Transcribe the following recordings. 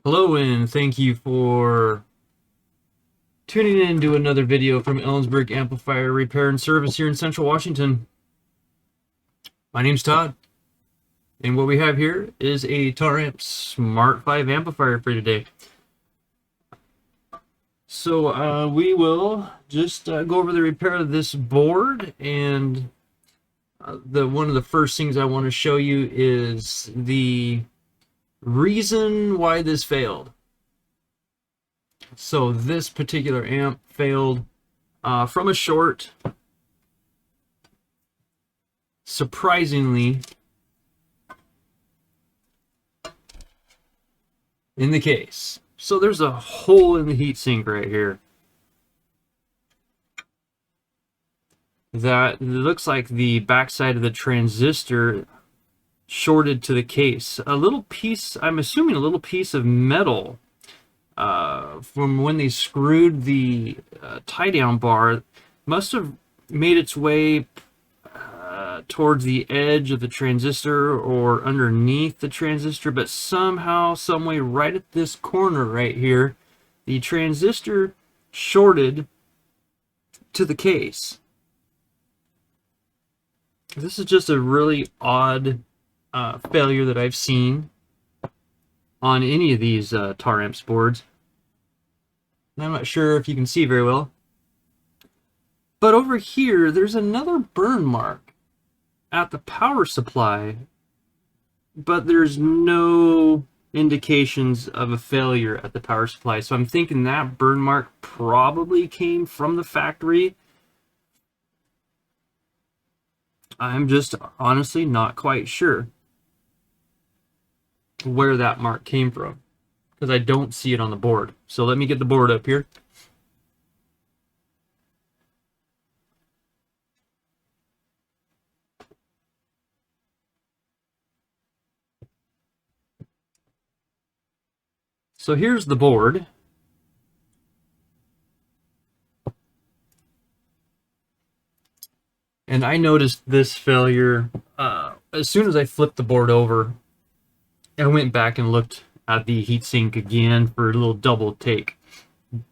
Hello and thank you for tuning in to another video from Ellensburg Amplifier Repair and Service here in Central Washington. My name's Todd, and what we have here is a Taramps Smart5 amplifier for today. So we will just go over the repair of this board, and one of the first things I want to show you is the reason why this failed. So this particular amp failed from a short, surprisingly, in the case. So there's a hole in the heatsink right here that looks like the backside of the transistor shorted to the case. A little piece, I'm assuming a little piece of metal from when they screwed the tie-down bar must have made its way towards the edge of the transistor or underneath the transistor, but somehow, some way, right at this corner right here, the transistor shorted to the case. This is just a really odd failure that I've seen on any of these Taramps boards. I'm not sure if you can see very well, but over here there's another burn mark at the power supply, but there's no indications of a failure at the power supply. So I'm thinking that burn mark probably came from the factory. I'm just honestly not quite sure where that mark came from, because I don't see it on the board. So let me get the board up here. So here's the board. And I noticed this failure as soon as I flipped the board over. I went back and looked at the heatsink again for a little double take,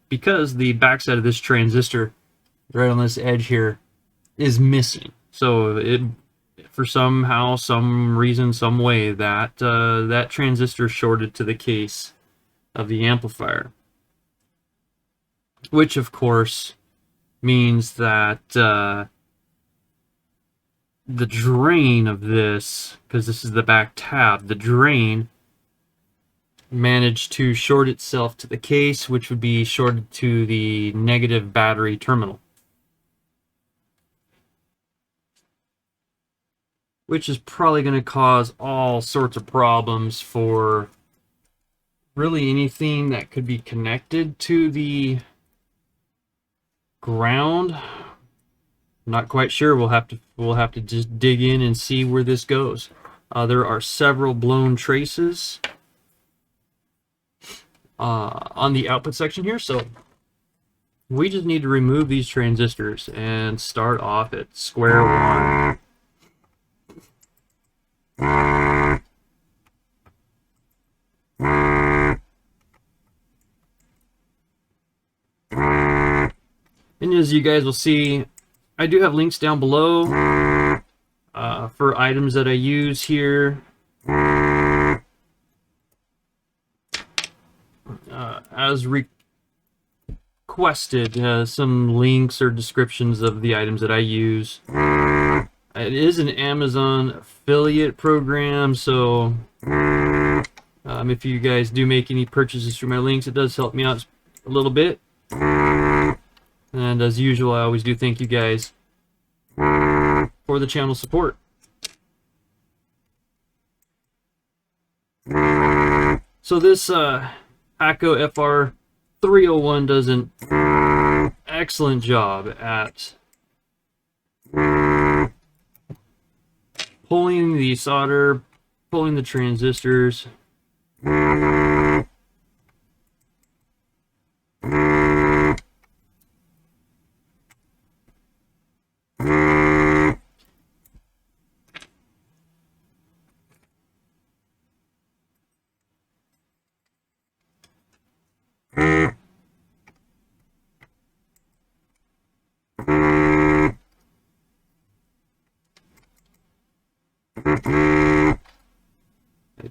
because the backside of this transistor right on this edge here is missing. So it, for somehow, some reason, some way, that that transistor shorted to the case of the amplifier, which of course means that the drain of this, because this is the back tab, the drain managed to short itself to the case, which would be shorted to the negative battery terminal, which is probably going to cause all sorts of problems for really anything that could be connected to the ground. Not quite sure. We'll have to just dig in and see where this goes. There are several blown traces on the output section here, so we just need to remove these transistors and start off at square one. And as you guys will see, I do have links down below for items that I use here. As requested, some links or descriptions of the items that I use. It is an Amazon affiliate program, so if you guys do make any purchases through my links, it does help me out a little bit. And as usual, I always do thank you guys for the channel support. So this ACO FR301 does an excellent job at pulling the solder, pulling the transistors,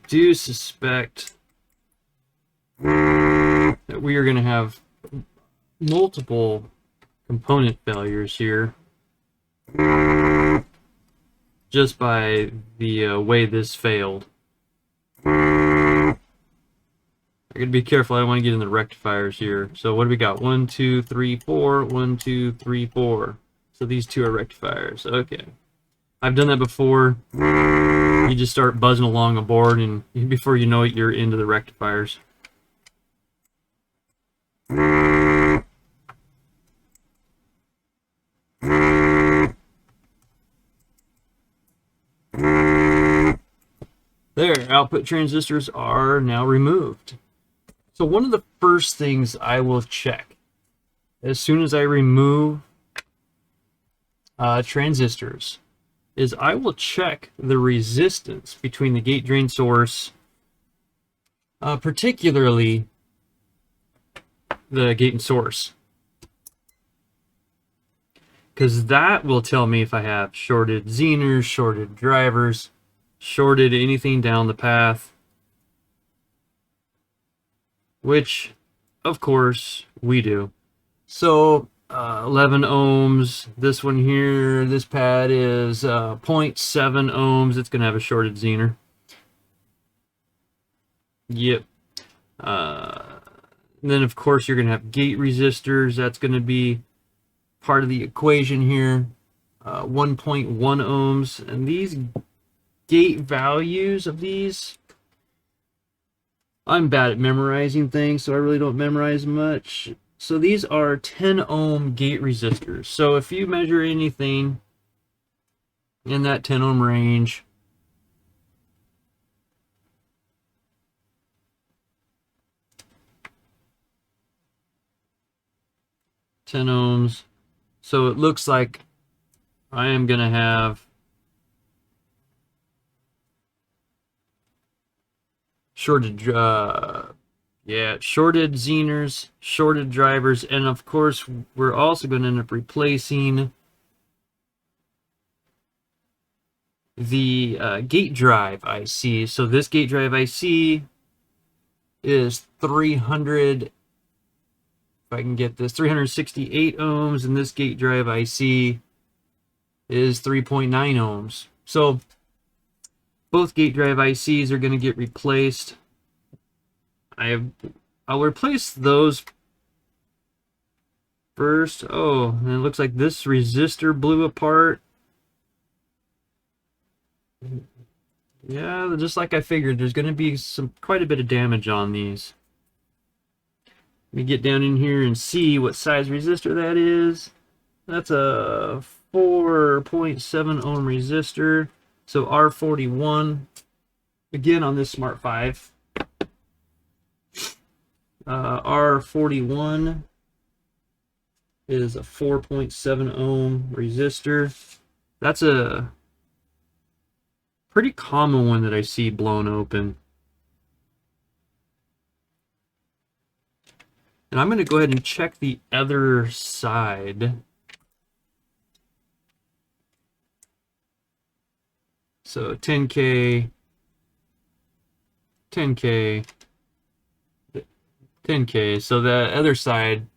do suspect that we are going to have multiple component failures here just by the way this failed. I gotta be careful. I don't want to get in the rectifiers here. So what do we got? 1, 2, 3, 4. 1, 2, 3, 4. So these two are rectifiers. Okay. I've done that before. You just start buzzing along a board, and before you know it, you're into the rectifiers. There, output transistors are now removed. So one of the first things I will check as soon as I remove transistors is I will check the resistance between the gate drain source, particularly the gate and source, because that will tell me if I have shorted Zehners, shorted drivers, shorted anything down the path, which of course we do. So 11 ohms, this one here, this pad is 0.7 ohms. It's gonna have a shorted Zener. Yep. Then of course you're gonna have gate resistors. That's gonna be part of the equation here. 1.1 ohms, and these gate values of these, I'm bad at memorizing things, so I really don't memorize much. So these are 10 ohm gate resistors. So if you measure anything in that 10 ohm range, ohms, so it looks like I am going to have shorted shorted Zehners, shorted drivers, and of course we're also going to end up replacing the gate drive IC. So this gate drive IC is 300, if I can get this, 368 ohms, and this gate drive IC is 3.9 ohms. So both gate drive ICs are going to get replaced. I'll replace those first. Oh, and it looks like this resistor blew apart. Yeah, just like I figured, there's going to be quite a bit of damage on these. Let me get down in here and see what size resistor that is. That's a 4.7 ohm resistor. So R41. Again, on this Smart 5. R41 is a 4.7 ohm resistor. That's a pretty common one that I see blown open. And I'm going to go ahead and check the other side. So 10K, 10K, 10K. So the other side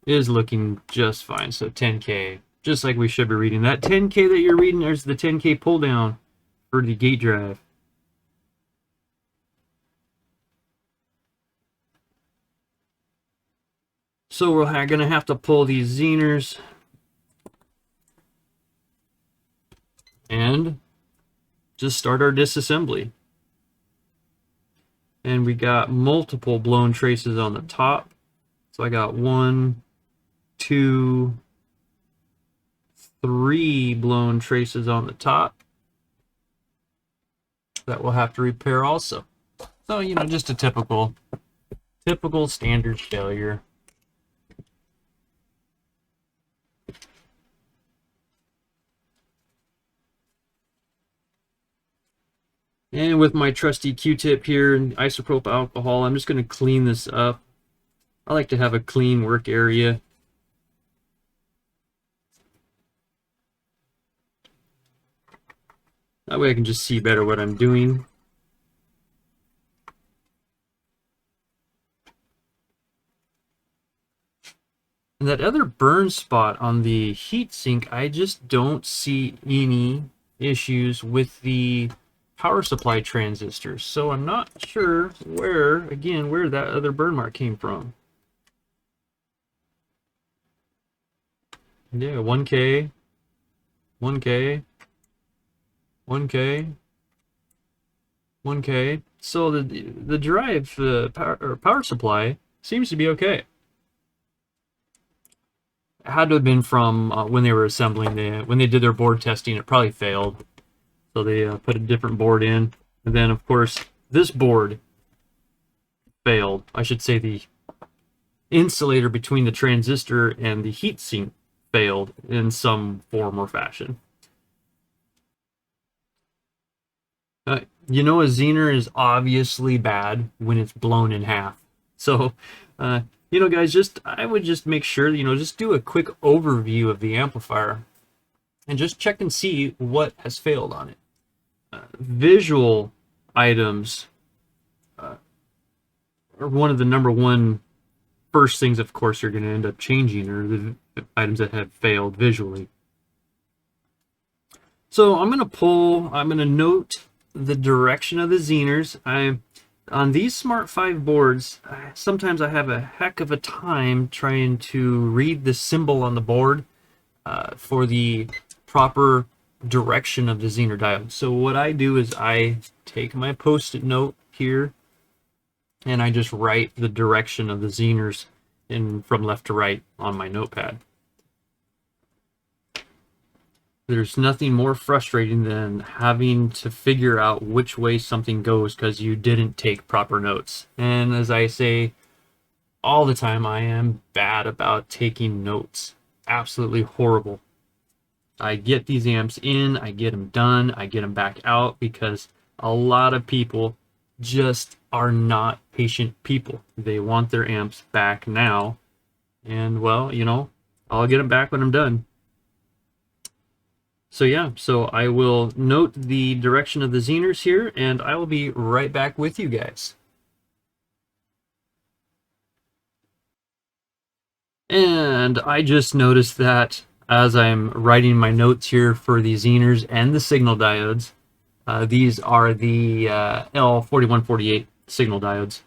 is looking just fine. So 10K, just like we should be reading. That 10K that you're reading, there's the 10K pull down for the gate drive. So we're going to have to pull these Zehners and just start our disassembly. And we got multiple blown traces on the top. So I got 1, 2, 3 blown traces on the top that we'll have to repair also. So, you know, just a typical standard failure. And with my trusty Q-tip here and isopropyl alcohol, I'm just going to clean this up. I like to have a clean work area. That way I can just see better what I'm doing. And that other burn spot on the heatsink, I just don't see any issues with the power supply transistors. So I'm not sure where that other burn mark came from. Yeah, 1K, 1K, 1K, 1K. So the drive power supply seems to be okay. It had to have been from when they were assembling. When they did their board testing, it probably failed. So they put a different board in. And then, of course, this board failed. I should say the insulator between the transistor and the heatsink failed in some form or fashion. You know, a Zener is obviously bad when it's blown in half. So, you know, guys, I would just make sure, you know, just do a quick overview of the amplifier and just check and see what has failed on it. Visual items are one of the number one first things, of course, you're going to end up changing, or the items that have failed visually. So I'm going to note the direction of the Zeners. On these Smart5 boards, sometimes I have a heck of a time trying to read the symbol on the board for the proper direction of the Zener diode. So what I do is I take my post-it note here and I just write the direction of the Zeners from left to right on my notepad. There's nothing more frustrating than having to figure out which way something goes because you didn't take proper notes. And as I say all the time, I am bad about taking notes. Absolutely horrible. I get these amps in, I get them done, I get them back out because a lot of people just are not patient people. They want their amps back now. And well, you know, I'll get them back when I'm done. So yeah, so I will note the direction of the Zeners here, and I will be right back with you guys. And I just noticed that as I'm writing my notes here for the Zeners and the signal diodes, these are the L4148 signal diodes.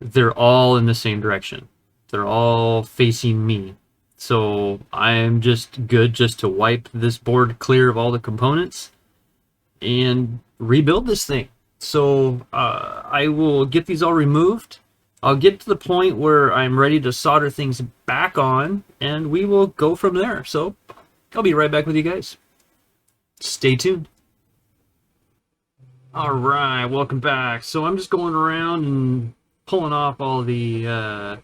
They're all in the same direction. They're all facing me. So I'm just good just to wipe this board clear of all the components and rebuild this thing. So I will get these all removed. I'll get to the point where I'm ready to solder things back on, and we will go from there. So I'll be right back with you guys. Stay tuned. All right, welcome back. So I'm just going around and pulling off all the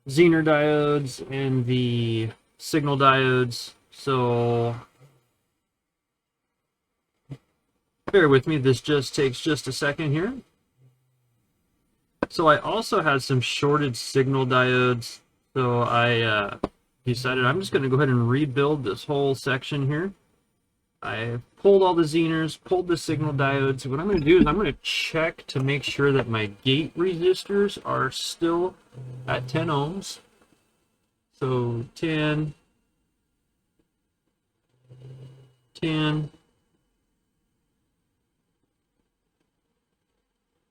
Zener diodes and the signal diodes. So bear with me, this just takes just a second here. So I also had some shorted signal diodes, so I decided I'm just going to go ahead and rebuild this whole section here. I pulled all the Zeners, pulled the signal diodes. What I'm going to do is I'm going to check to make sure that my gate resistors are still at 10 ohms. So 10, 10,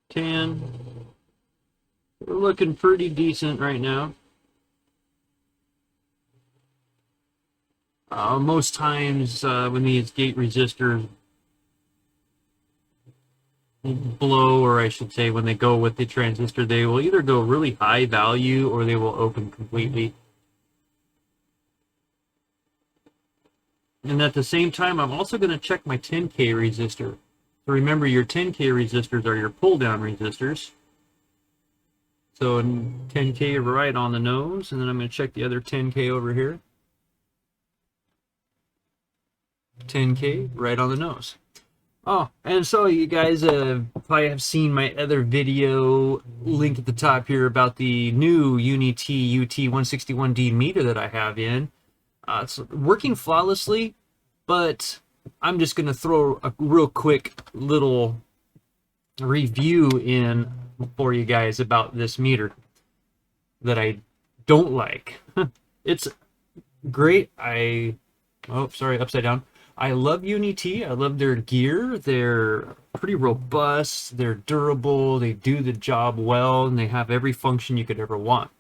10. We're looking pretty decent right now. Most times when these gate resistors blow, or I should say when they go with the transistor, they will either go really high value or they will open completely. And at the same time, I'm also going to check my 10K resistor. So remember, your 10K resistors are your pull-down resistors. So 10K right on the nose, and then I'm going to check the other 10K over here. 10K right on the nose. Oh, and so you guys probably have seen my other video link at the top here about the new Uni-T UT161D meter that I have in. It's working flawlessly, but I'm just going to throw a real quick little review in for you guys about this meter that I don't like. It's great. Oh, sorry, upside down. I love Unity. I love their gear. They're pretty robust. They're durable. They do the job well, and they have every function you could ever want.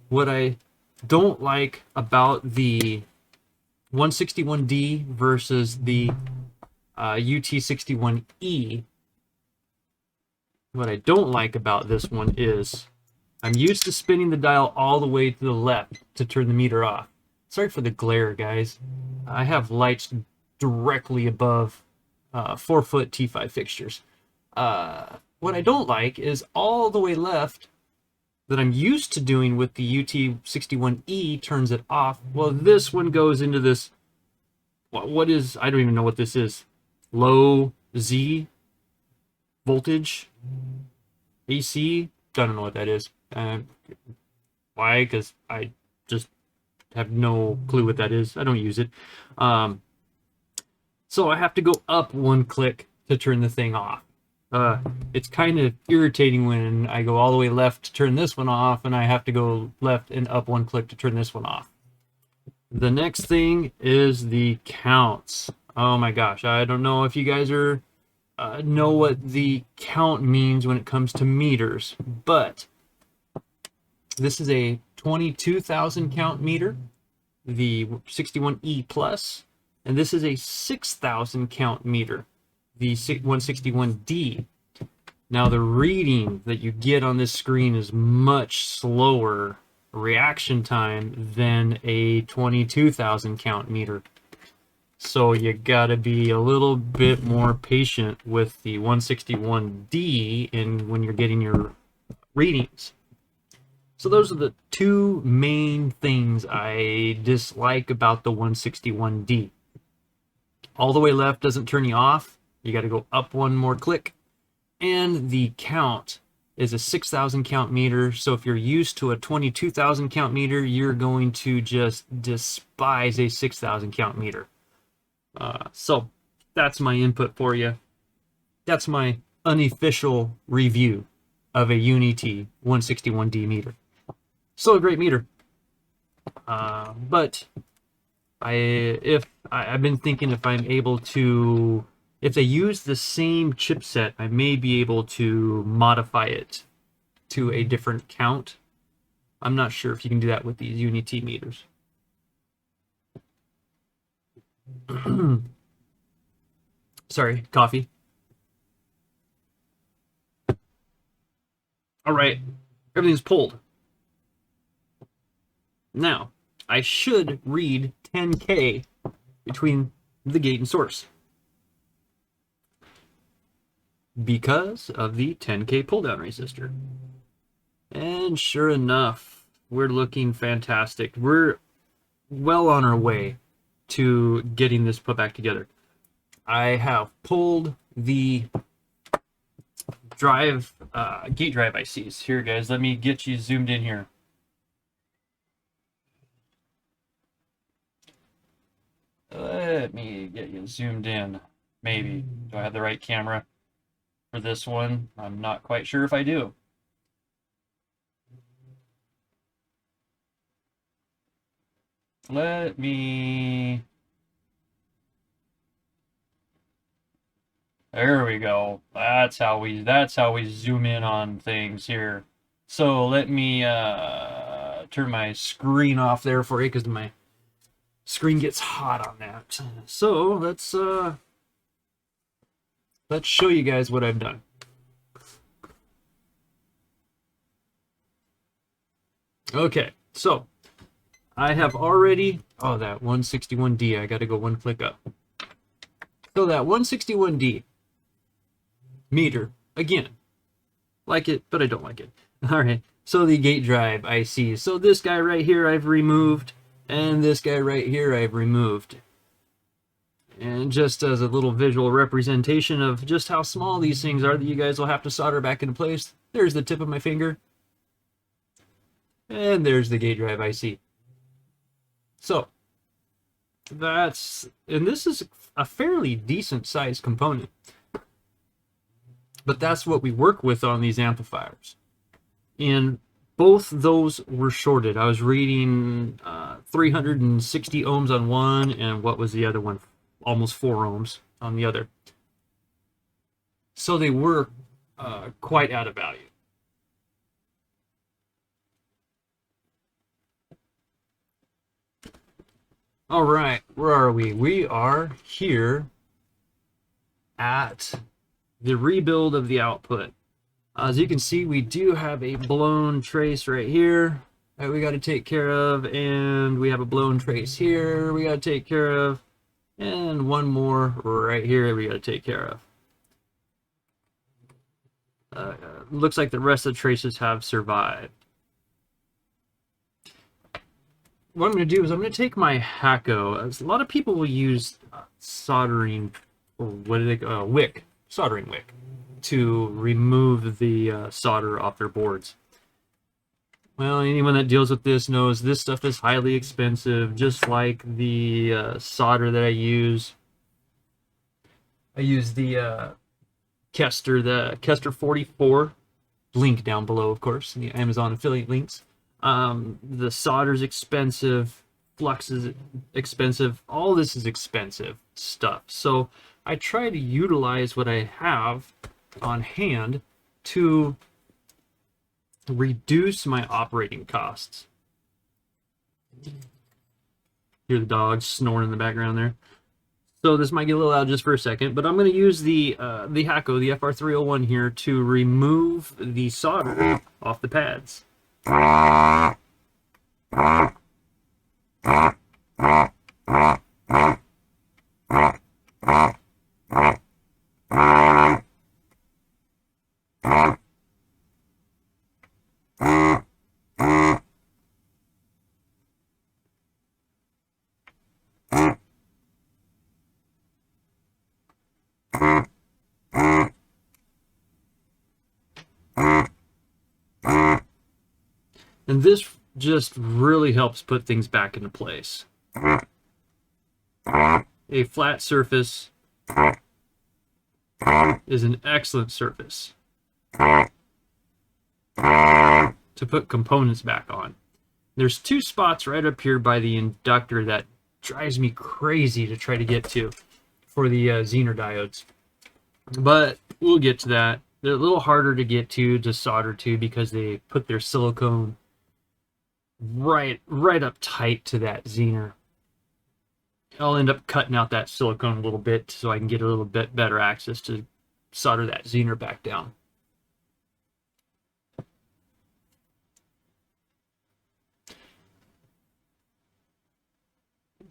What I don't like about the 161D versus the UT61E, what I don't like about this one is I'm used to spinning the dial all the way to the left to turn the meter off. Sorry for the glare, guys. I have lights directly above 4-foot T5 fixtures. What I don't like is all the way left that I'm used to doing with the UT61E turns it off. Well, this one goes into this, what is, I don't even know what this is. Low Z voltage AC. Don't know what that is. Why? Because I just have no clue what that is. I don't use it. So I have to go up one click to turn the thing off. It's kind of irritating when I go all the way left to turn this one off, and I have to go left and up one click to turn this one off. The next thing is the counts. Oh my gosh, I don't know if you guys are know what the count means when it comes to meters, but this is a 22,000 count meter, the 61E plus, and this is a 6,000 count meter, the 161D. Now the reading that you get on this screen is much slower reaction time than a 22,000 count meter. So you gotta be a little bit more patient with the 161D when you're getting your readings. So those are the two main things I dislike about the 161D. All the way left doesn't turn you off. You got to go up one more click. And the count is a 6,000 count meter. So if you're used to a 22,000 count meter, you're going to just despise a 6,000 count meter. So that's my input for you. That's my unofficial review of a Unity 161D meter. Still a great meter. But I've been thinking if I'm able to, if they use the same chipset, I may be able to modify it to a different count. I'm not sure if you can do that with these Unity meters. Sorry, coffee. All right, everything's pulled. Now, I should read 10K between the gate and source because of the 10K pull-down resistor. And sure enough, we're looking fantastic. We're well on our way to getting this put back together. I have pulled the drive, gate drive ICs. Here, guys, let me get you zoomed in here. Let me get you zoomed in. Maybe. Do I have the right camera for this one? I'm not quite sure if I do. Let me... There we go. That's how we zoom in on things here. So let me turn my screen off there for you because my screen gets hot on that. So let's show you guys what I've done. Okay, so I have already, oh, that 161D, I got to go one click up. So that 161D meter, again, like it, but I don't like it. All right, so the gate drive IC. So this guy right here I've removed, and this guy right here I've removed. And just as a little visual representation of just how small these things are that you guys will have to solder back into place, there's the tip of my finger. And there's the gate drive IC. So that's, and this is a fairly decent sized component. But that's what we work with on these amplifiers. And both those were shorted. I was reading 360 ohms on one, and what was the other one? Almost 4 ohms on the other. So they were quite out of value. All right, where are we? We are here at the rebuild of the output. As you can see, we do have a blown trace right here that we got to take care of, and we have a blown trace here we got to take care of, and one more right here we got to take care of. Looks like the rest of the traces have survived. What I'm going to do is I'm going to take my Hacko. A lot of people will use soldering, or what do they call wick, soldering wick, to remove the solder off their boards. Well, anyone that deals with this knows this stuff is highly expensive, just like the solder that I use. I use the Kester 44, link down below, of course, in the Amazon affiliate links. The solder's expensive, flux is expensive, all this is expensive stuff. So I try to utilize what I have on hand to reduce my operating costs. Hear the dogs snoring in the background there. So this might get a little loud just for a second, but I'm going to use the Hacko, the FR301 here, to remove the solder off the pads. And this just really helps put things back into place. A flat surface is an excellent surface to put components back on. There's two spots right up here by the inductor that drives me crazy to try to get to for the Zener diodes. But we'll get to that. They're a little harder to get to solder to, because they put their silicone right up tight to that Zener. I'll end up cutting out that silicone a little bit so I can get a little bit better access to solder that Zener back down.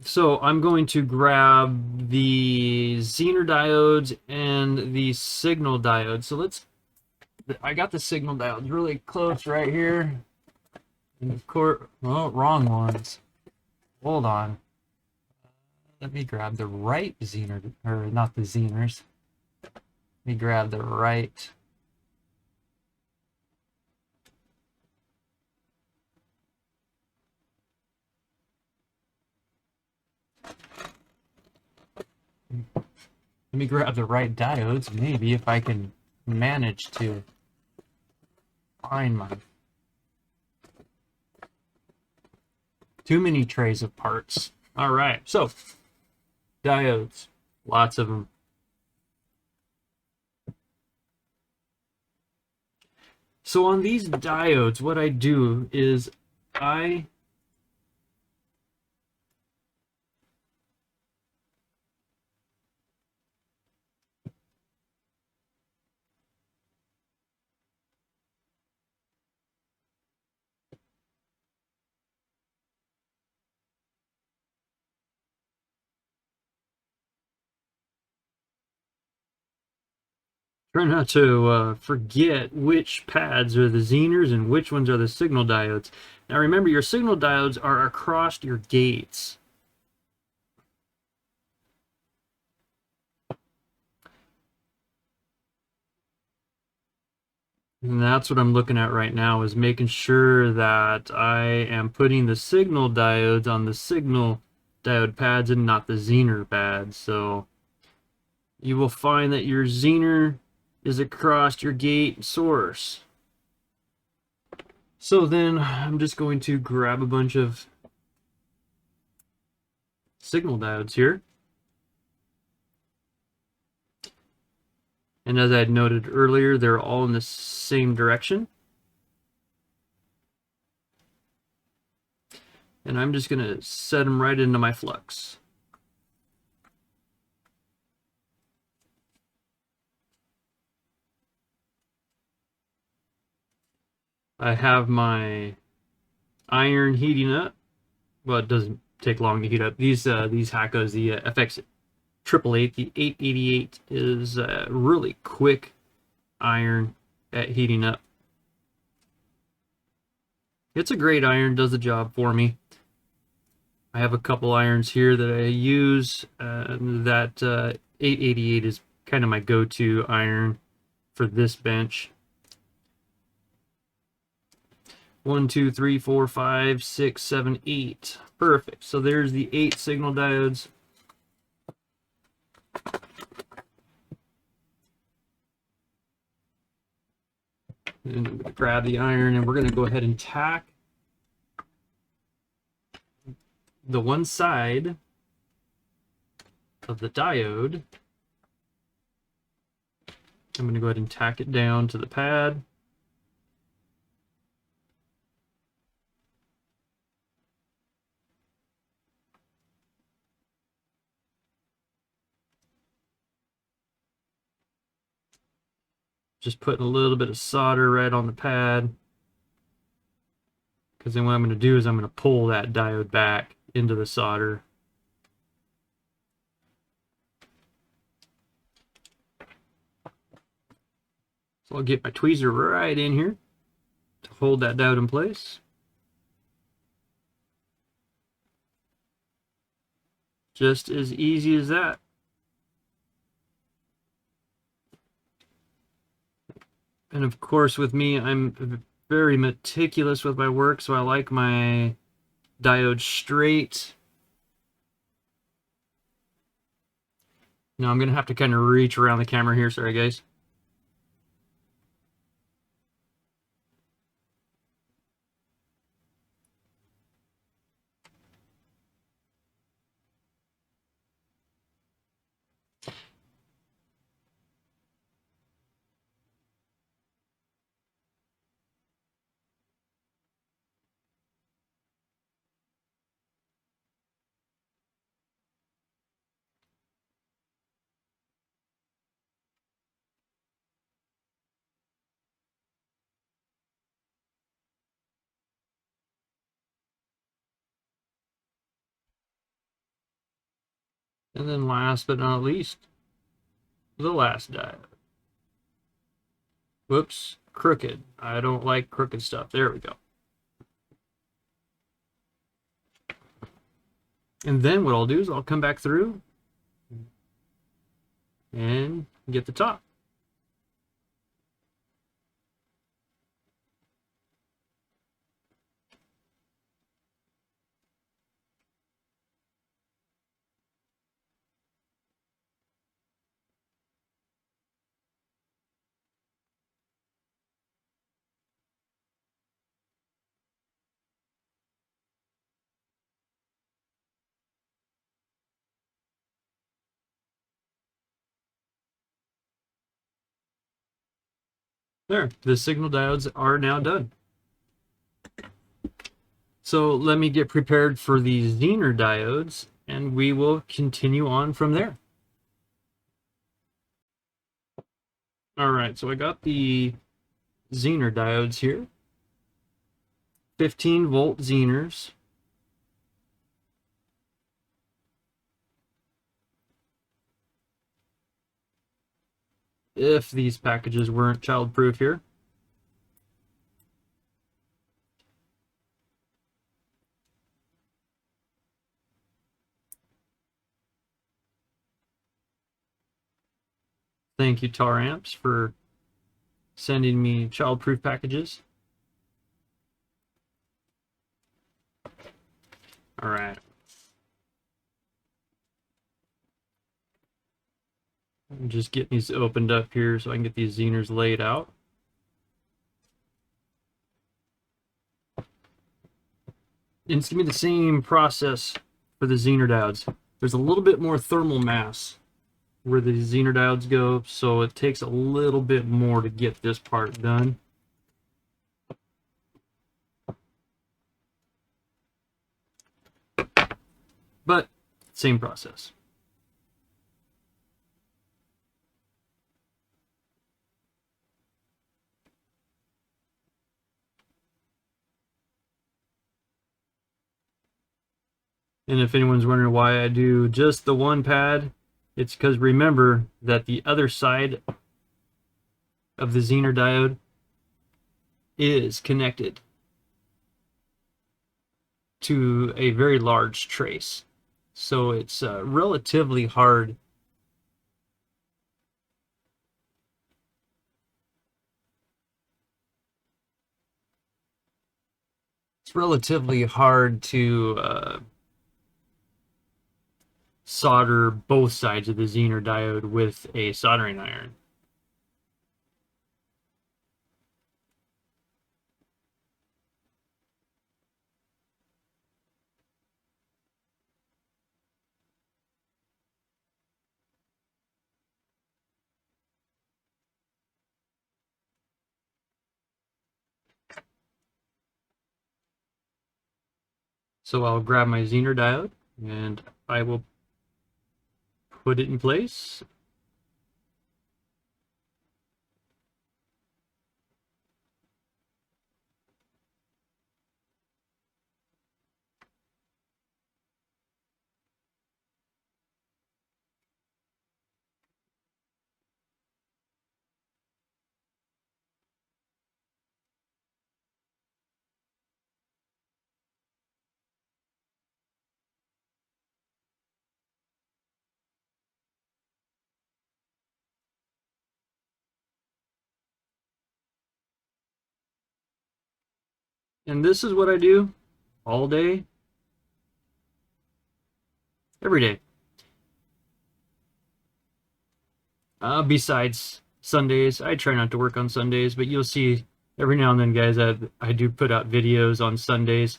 So I'm going to grab the Zener diodes and the signal diodes. So I got the signal diodes really close right here. And of course, oh, wrong ones. Hold on. Let me grab the right Zener, or not the Zeners. Let me grab the right. Let me grab the right diodes, maybe, if I can manage to find my... Too many trays of parts. All right, so diodes, lots of them. So on these diodes, what I do is I try not to forget which pads are the Zeners and which ones are the signal diodes. Now remember, your signal diodes are across your gates. And that's what I'm looking at right now, is making sure that I am putting the signal diodes on the signal diode pads and not the Zener pads. So you will find that your Zener is across your gate source. So then I'm just going to grab a bunch of signal diodes here. And as I had noted earlier, they're all in the same direction. And I'm just going to set them right into my flux. I have my iron heating up. Well, it doesn't take long to heat up. These Hackos, the FX 888, the 888 is really quick iron at heating up. It's a great iron, does the job for me. I have a couple irons here that I use. That 888 is kind of my go-to iron for this bench. 1, 2, 3, 4, 5, 6, 7, 8. Perfect. So there's the 8 signal diodes. And I'm going to grab the iron and we're going to go ahead and tack the one side of the diode. I'm going to go ahead and tack it down to the pad. Just putting a little bit of solder right on the pad. Because then what I'm going to do is I'm going to pull that diode back into the solder. So I'll get my tweezer right in here to hold that diode in place. Just as easy as that. And of course with me, I'm very meticulous with my work, so I like my diode straight. Now I'm going to have to kind of reach around the camera here, sorry guys. And then last but not least, the last diode. Whoops, crooked. I don't like crooked stuff. There we go. And then what I'll do is I'll come back through and get the top. There, the signal diodes are now done. So let me get prepared for the Zener diodes, and we will continue on from there. All right, so I got the Zener diodes here. 15-volt Zeners. If these packages weren't child-proof here. Thank you, Taramps, for sending me child-proof packages. All right. I'm just getting these opened up here so I can get these Zeners laid out. And it's going to be the same process for the Zener diodes. There's a little bit more thermal mass where the Zener diodes go, so it takes a little bit more to get this part done. But same process. And if anyone's wondering why I do just the one pad, it's because remember that the other side of the Zener diode is connected to a very large trace. So it's relatively hard to solder both sides of the Zener diode with a soldering iron. So I'll grab my Zener diode and I will put it in place. And this is what I do all day, every day. Besides Sundays, I try not to work on Sundays, but you'll see every now and then, guys, I do put out videos on Sundays.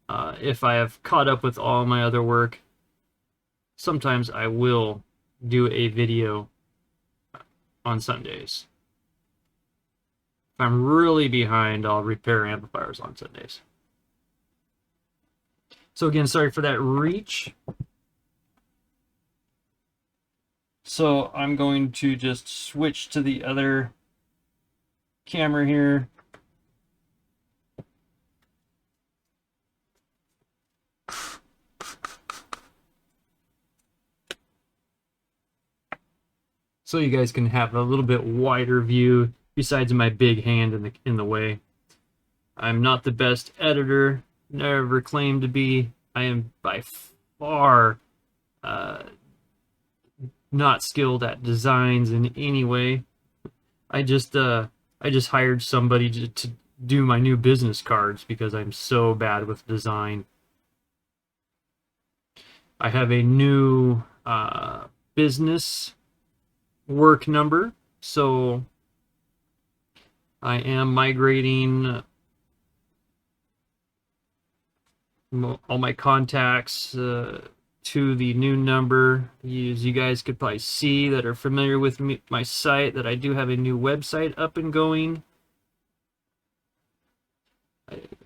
If I have caught up with all my other work, sometimes I will do a video on Sundays. If I'm really behind, I'll repair amplifiers on Sundays. So again, sorry for that reach. So I'm going to just switch to the other camera here. So you guys can have a little bit wider view besides my big hand in the way. I'm not the best editor, never claimed to be. I am by far not skilled at designs in any way. I just hired somebody to do my new business cards because I'm so bad with design. I have a new business work number, so I am migrating all my contacts to the new number. As you guys could probably see that are familiar with my site, that I do have a new website up and going.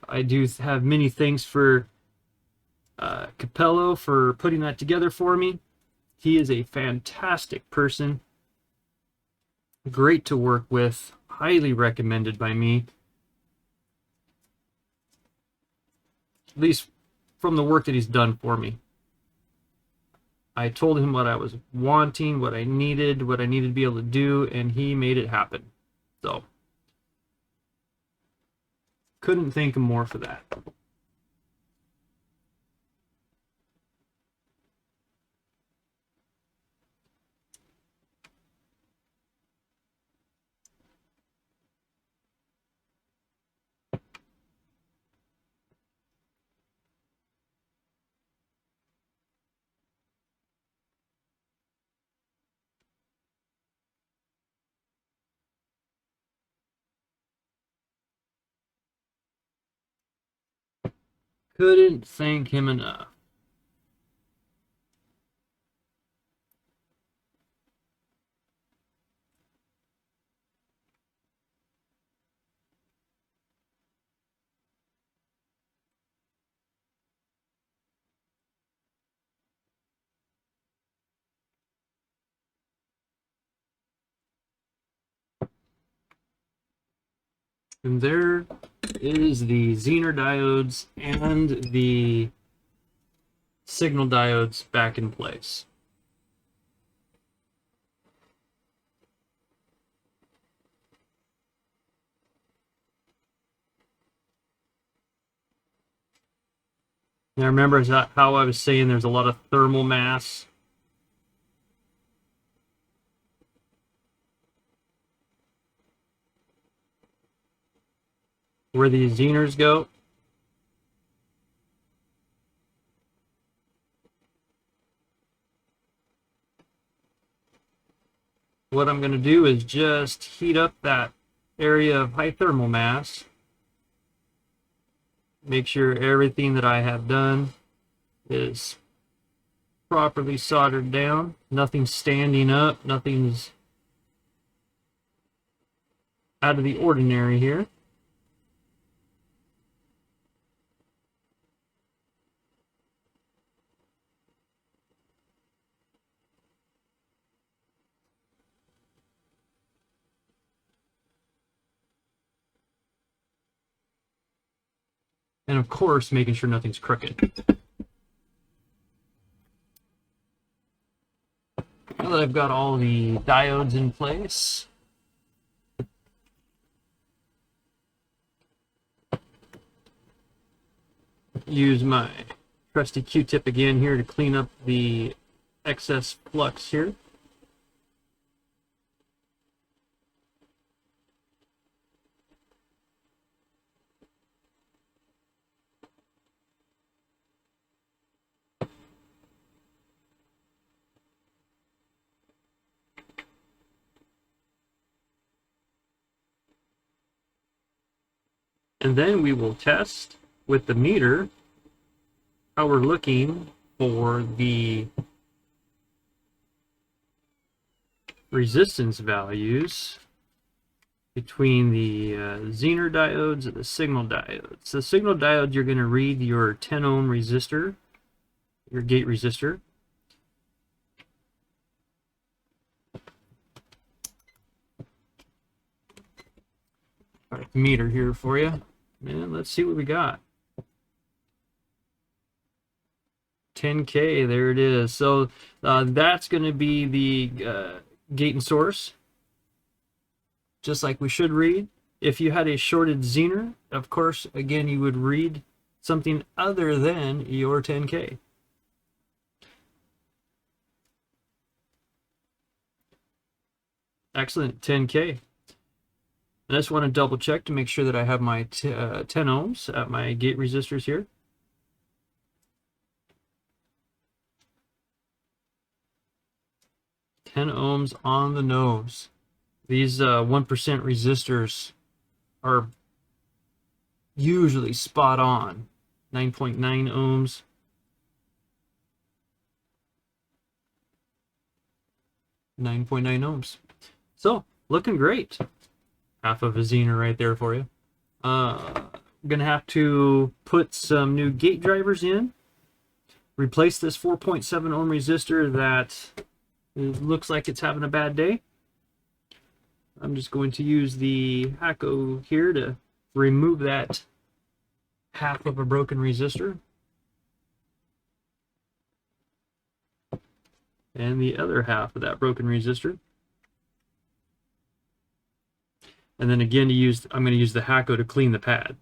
I do have many thanks for Capello for putting that together for me. He is a fantastic person, great to work with, highly recommended by me, at least from the work that he's done for me. I told him what I was wanting, what I needed to be able to do, and he made it happen. So, couldn't thank him more for that. Couldn't thank him enough. And there is the Zener diodes and the signal diodes back in place. Now remember how I was saying there's a lot of thermal mass. Where these Zeners go. What I'm going to do is just heat up that area of high thermal mass. Make sure everything that I have done is properly soldered down. Nothing's standing up. Nothing's out of the ordinary here. And of course, making sure nothing's crooked. Now that I've got all the diodes in place, use my trusty Q-tip again here to clean up the excess flux here. And then we will test with the meter how we're looking for the resistance values between the Zener diodes and the signal diodes. The signal diode, you're going to read your 10 ohm resistor, your gate resistor. All right, the meter here for you. And let's see what we got. 10K, there it is. So that's going to be the gate and source, just like we should read. If you had a shorted Zener, of course, again, you would read something other than your 10K. Excellent, 10K. I just want to double check to make sure that I have my 10 ohms at my gate resistors here. Ohms on the nose. These 1% resistors are usually spot on. 9.9 ohms. 9.9 ohms. So, looking great. Half of a Zener right there for you. I'm going to have to put some new gate drivers in. Replace this 4.7 ohm resistor that it looks like it's having a bad day. I'm just going to use the Hacko here to remove that half of a broken resistor. And the other half of that broken resistor. And then again, I'm going to use the Hacko to clean the pad.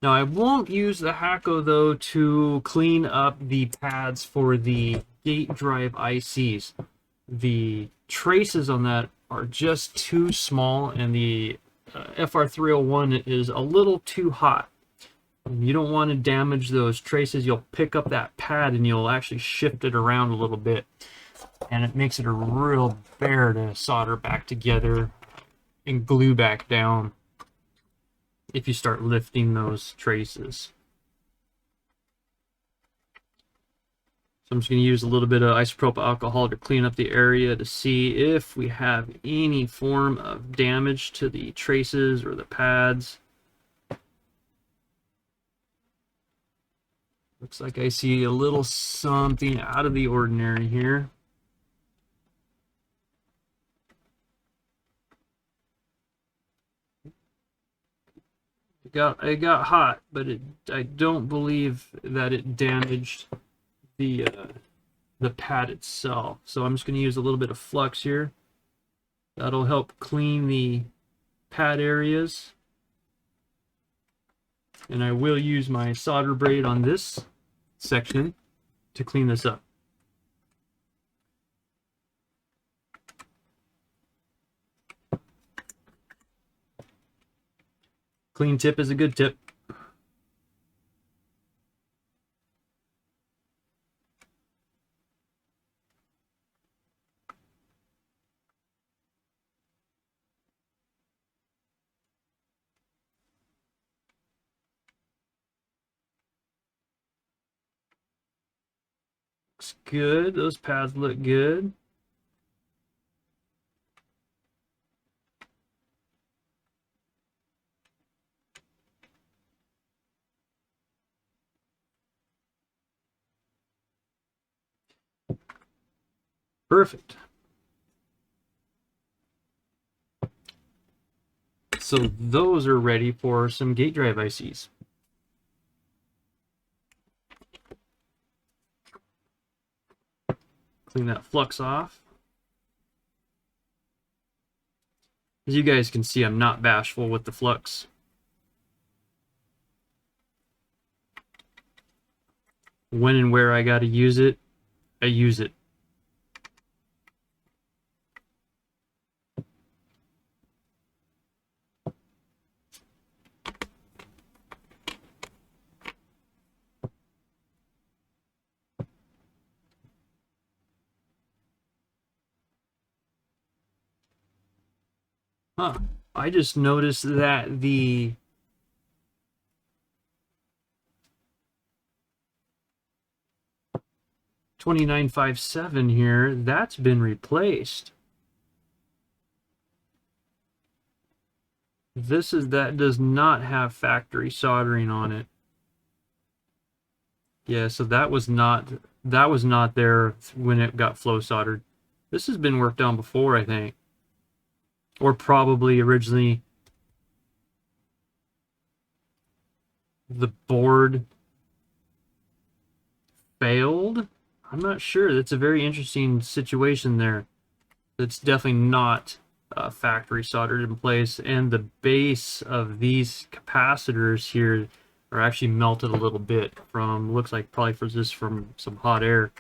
Now I won't use the Hacko though to clean up the pads for the gate drive ICs. The traces on that are just too small, and the FR301 is a little too hot. You don't want to damage those traces. You'll pick up that pad and you'll actually shift it around a little bit, and it makes it a real bear to solder back together and glue back down. if you start lifting those traces. So I'm just going to use a little bit of isopropyl alcohol to clean up the area to see if we have any form of damage to the traces or the pads. Looks like I see a little something out of the ordinary here. It got hot, but I don't believe that it damaged the pad itself. So I'm just going to use a little bit of flux here. That'll help clean the pad areas. And I will use my solder braid on this section to clean this up. Clean tip is a good tip. Looks good. Those pads look good. Perfect. So those are ready for some gate drive ICs. Clean that flux off. As you guys can see, I'm not bashful with the flux. When and where I got to use it, I use it. Huh. I just noticed that the $29.57 here, that's been replaced. That does not have factory soldering on it. Yeah, so that was not there when it got flow soldered. This has been worked on before, I think. Or probably originally the board failed. I'm not sure. That's a very interesting situation there. It's definitely not factory soldered in place, and the base of these capacitors here are actually melted a little bit from, looks like probably from some hot air.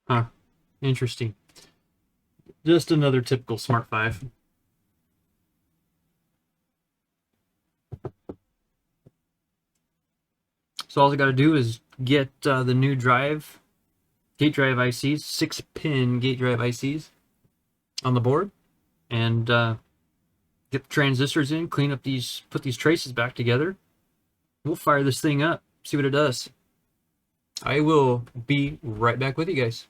Huh. Interesting. Just another typical Smart5. So all I got to do is get the new gate drive ICs, 6-pin gate drive ICs on the board, and get the transistors in, clean up put these traces back together. We'll fire this thing up, see what it does. I will be right back with you guys.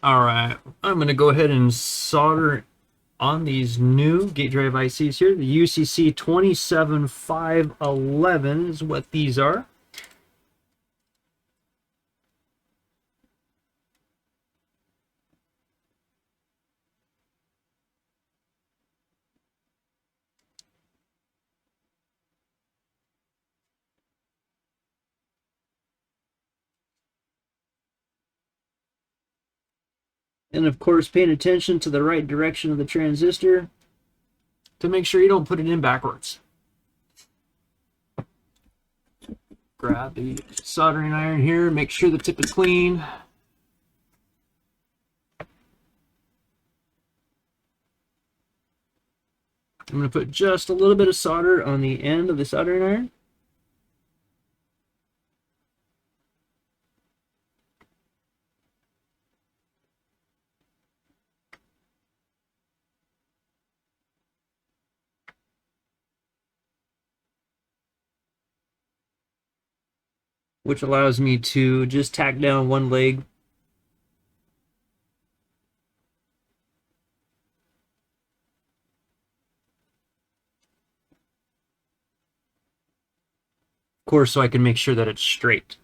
All right, I'm going to go ahead and solder on these new gate drive ICs here. The UCC 27511 is what these are. And of course, paying attention to the right direction of the transistor to make sure you don't put it in backwards. Grab the soldering iron here, make sure the tip is clean. I'm going to put just a little bit of solder on the end of the soldering iron. which allows me to just tack down one leg. Of course, so I can make sure that it's straight.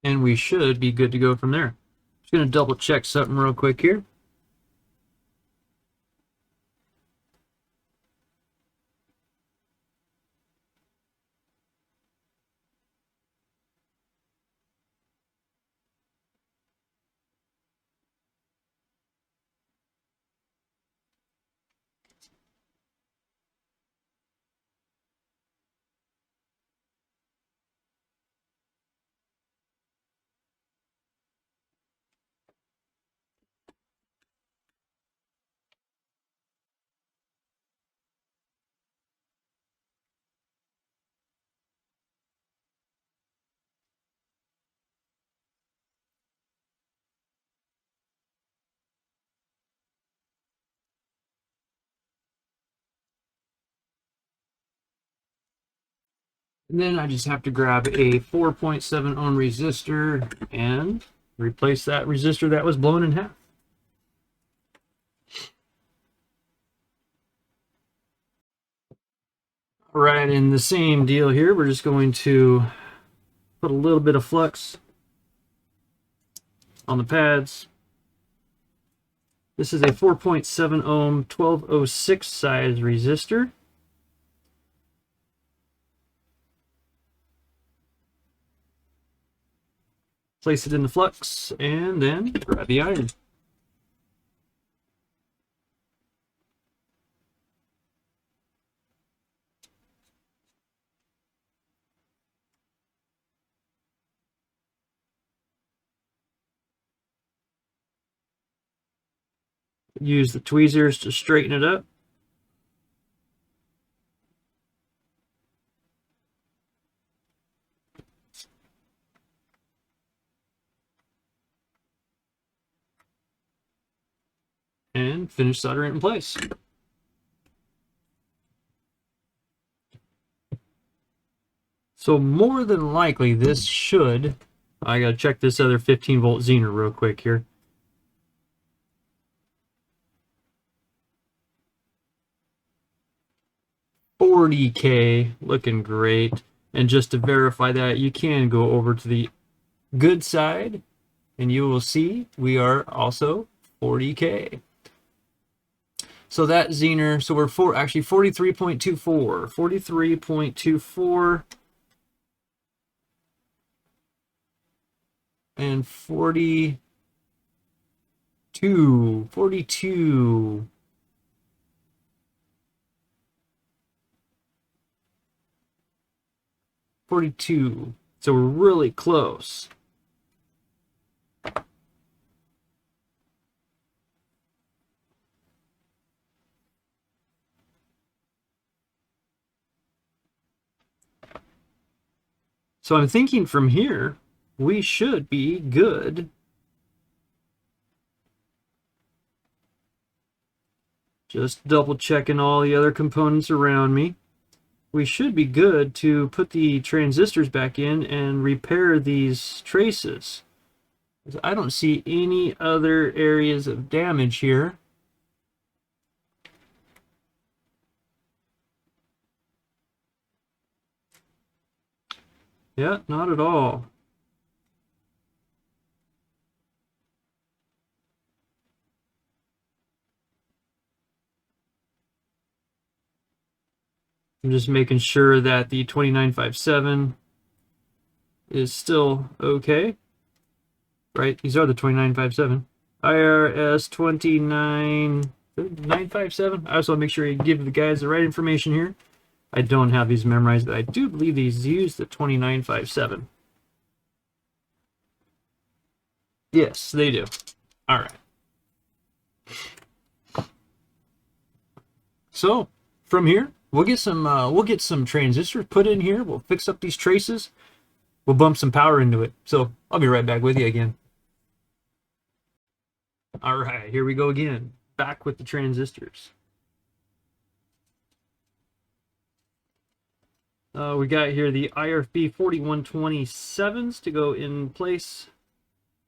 And we should be good to go from there. Just going to double check something real quick here. And then I just have to grab a 4.7 ohm resistor and replace that resistor that was blown in half. All right, in the same deal here, we're just going to put a little bit of flux on the pads. This is a 4.7 ohm 1206 size resistor. Place it in the flux and then grab the iron. Use the tweezers to straighten it up. And finish soldering it in place. So more than likely this should, I gotta check this other 15 volt Zener real quick here. $40K, looking great. And just to verify that, you can go over to the good side and you will see we are also 40K. So that Zener, so we're actually 43.24, 43.24 and 42, 42. So we're really close. So I'm thinking from here, we should be good. Just double checking all the other components around me. We should be good to put the transistors back in and repair these traces. I don't see any other areas of damage here. Yeah, not at all. I'm just making sure that the 2957 is still okay. Right, these are the 2957. IRS 29957. I also want to make sure you give the guys the right information here. I don't have these memorized, but I do believe these use the 2957. Yes, they do. All right. So from here, we'll get some transistors put in here. We'll fix up these traces. We'll bump some power into it. So I'll be right back with you again. All right, here we go again. Back with the transistors. We got here the IRFB 4127s to go in place.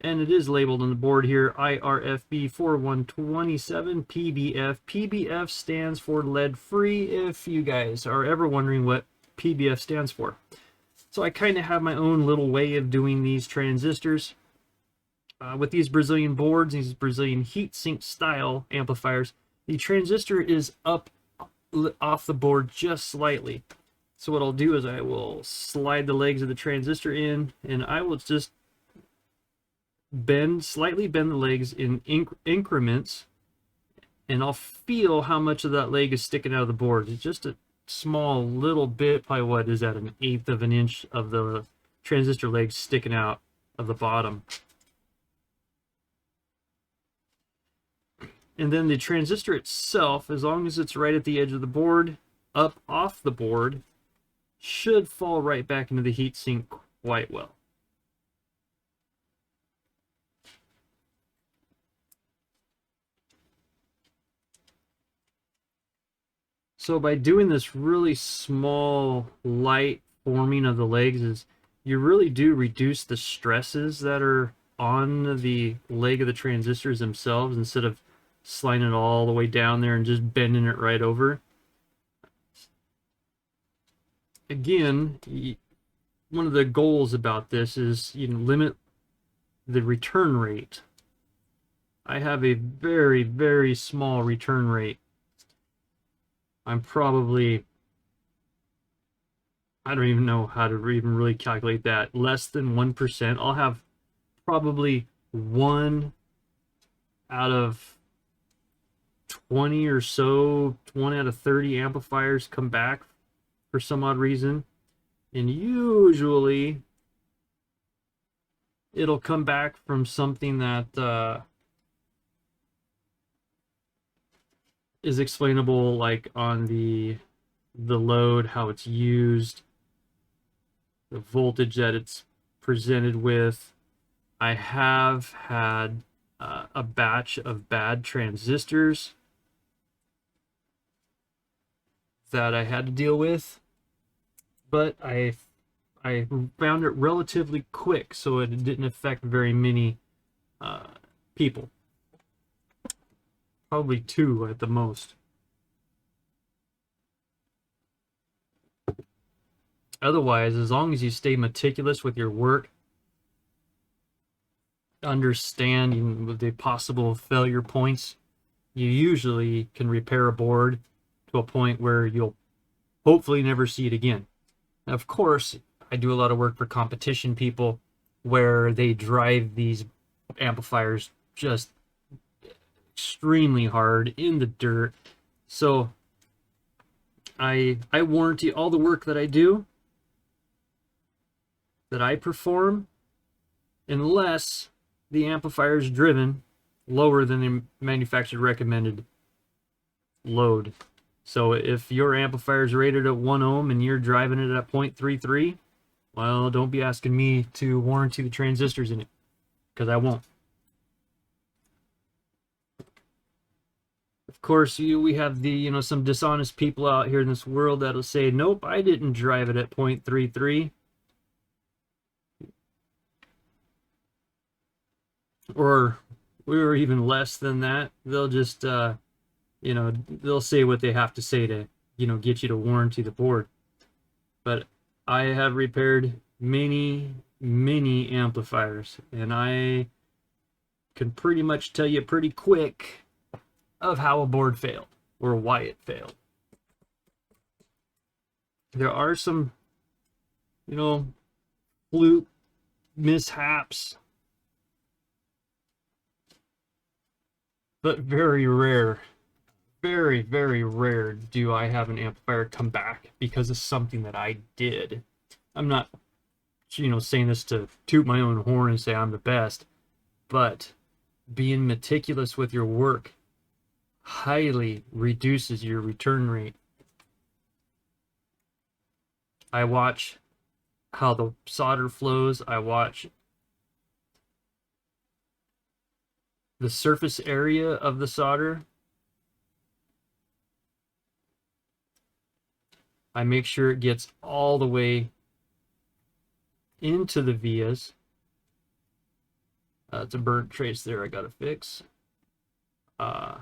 And it is labeled on the board here, IRFB 4127 PBF. PBF stands for lead-free, if you guys are ever wondering what PBF stands for. So I kind of have my own little way of doing these transistors. With these Brazilian boards, these Brazilian heatsink style amplifiers, the transistor is up off the board just slightly. So what I'll do is I will slide the legs of the transistor in, and I will just slightly bend the legs in increments, and I'll feel how much of that leg is sticking out of the board. It's just a small little bit, probably what is that, 1/8 of an inch of the transistor leg sticking out of the bottom. And then the transistor itself, as long as it's right at the edge of the board, up off the board, should fall right back into the heatsink quite well. So by doing this really small, light forming of the legs, is you really do reduce the stresses that are on the leg of the transistors themselves, instead of sliding it all the way down there and just bending it right over. Again, one of the goals about this is limit the return rate. I have a very, very small return rate. I'm probably, I don't even know how to even really calculate that, less than 1%. I'll have probably 1 out of 20 or so, 1 out of 30 amplifiers come back for some odd reason. And usually it'll come back from something that is explainable, like on the load, how it's used, the voltage that it's presented with. I have had a batch of bad transistors that I had to deal with, but I found it relatively quick, so it didn't affect very many people. Probably 2 at the most. Otherwise, as long as you stay meticulous with your work, understand the possible failure points, you usually can repair a board to a point where you'll hopefully never see it again. Now, of course, I do a lot of work for competition people where they drive these amplifiers just extremely hard in the dirt. So I warranty all the work that I do, that I perform, unless the amplifier is driven lower than the manufacturer recommended load. So if your amplifier is rated at 1 ohm and you're driving it at 0.33, well, don't be asking me to warranty the transistors in it, because I won't. Of course, we have the some dishonest people out here in this world that'll say, nope, I didn't drive it at 0.33. Or even less than that. They'll just they'll say what they have to say to get you to warranty the board. But I have repaired many amplifiers, and I can pretty much tell you pretty quick of how a board failed or why it failed. There are some, you know, fluke mishaps, but very rare. Very rare do I have an amplifier come back because of something that I did. I'm not, saying this to toot my own horn and say I'm the best, but being meticulous with your work highly reduces your return rate. I watch how the solder flows. I watch the surface area of the solder. I make sure it gets all the way into the vias. It's a burnt trace there I gotta fix. And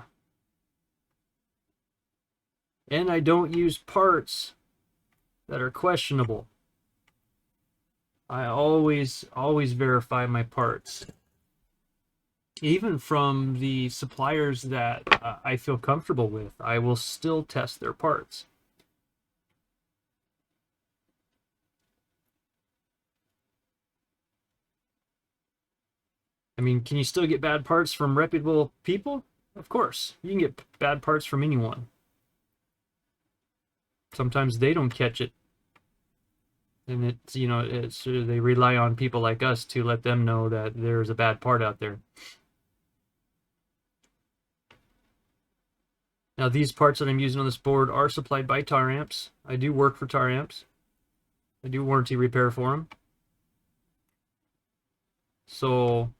I don't use parts that are questionable. I always verify my parts. Even from the suppliers that I feel comfortable with, I will still test their parts. I mean, can you still get bad parts from reputable people? Of course. You can get bad parts from anyone. Sometimes they don't catch it. And they rely on people like us to let them know that there's a bad part out there. Now, these parts that I'm using on this board are supplied by Taramps. I do work for Taramps. I do warranty repair for them. So,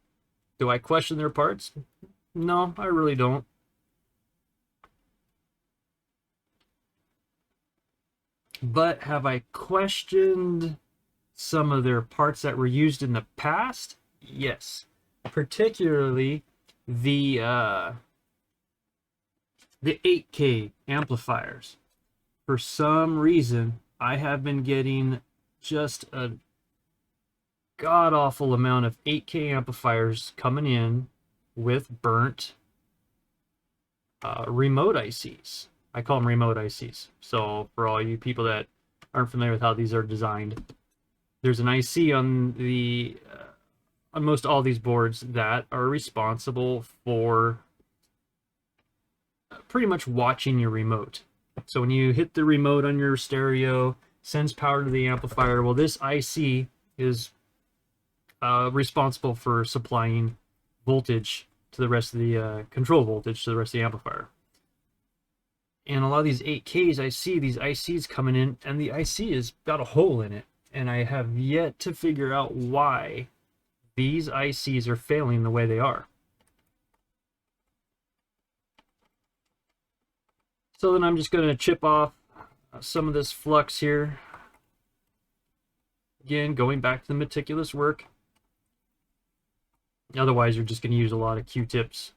do I question their parts? No, I really don't. But have I questioned some of their parts that were used in the past? Yes. Particularly the 8K amplifiers. For some reason, I have been getting just a god-awful amount of 8K amplifiers coming in with burnt remote ICs. I call them remote ICs. So for all you people that aren't familiar with how these are designed, there's an IC on the on most all these boards that are responsible for pretty much watching your remote. So when you hit the remote on your stereo, sends power to the amplifier. Well, this IC is responsible for supplying voltage to the rest of the control voltage to the rest of the amplifier. And a lot of these 8Ks, I see these ICs coming in, and the IC has got a hole in it. And I have yet to figure out why these ICs are failing the way they are. So then I'm just going to chip off some of this flux here. Again, going back to the meticulous work. Otherwise, you're just going to use a lot of Q-tips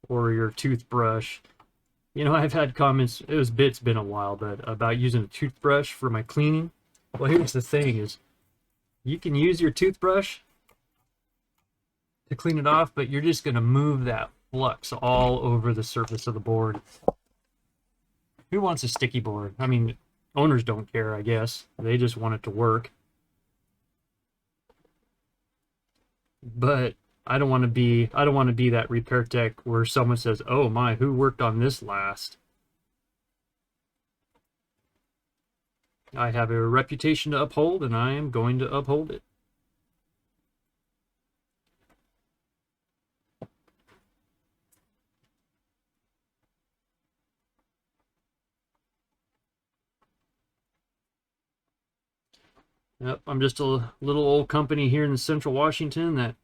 or your toothbrush. I've had comments, it's been a while, but about using a toothbrush for my cleaning. Well, here's the thing is, you can use your toothbrush to clean it off, but you're just going to move that flux all over the surface of the board. Who wants a sticky board? I mean, owners don't care, I guess. They just want it to work. But I don't want to be that repair tech where someone says, "Oh my, who worked on this last?" I have a reputation to uphold, and I am going to uphold it. Yep, I'm just a little old company here in Central Washington that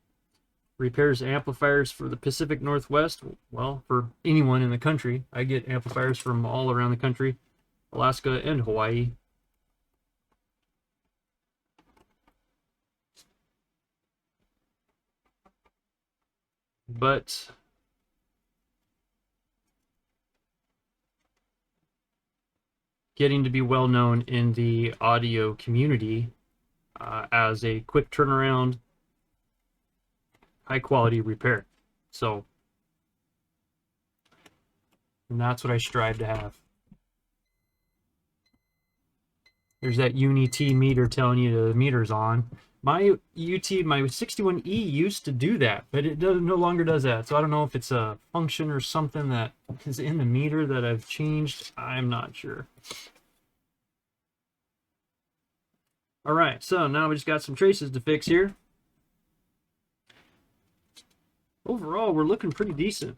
repairs amplifiers for the Pacific Northwest. Well, for anyone in the country. I get amplifiers from all around the country, Alaska and Hawaii. But getting to be well known in the audio community as a quick turnaround, high quality repair. So, and that's what I strive to have. There's that Uni-T meter telling you the meter's on. My my 61E used to do that, but it no longer does that. So I don't know if it's a function or something that is in the meter that I've changed. I'm not sure. All right, so now we just got some traces to fix here. Overall, we're looking pretty decent.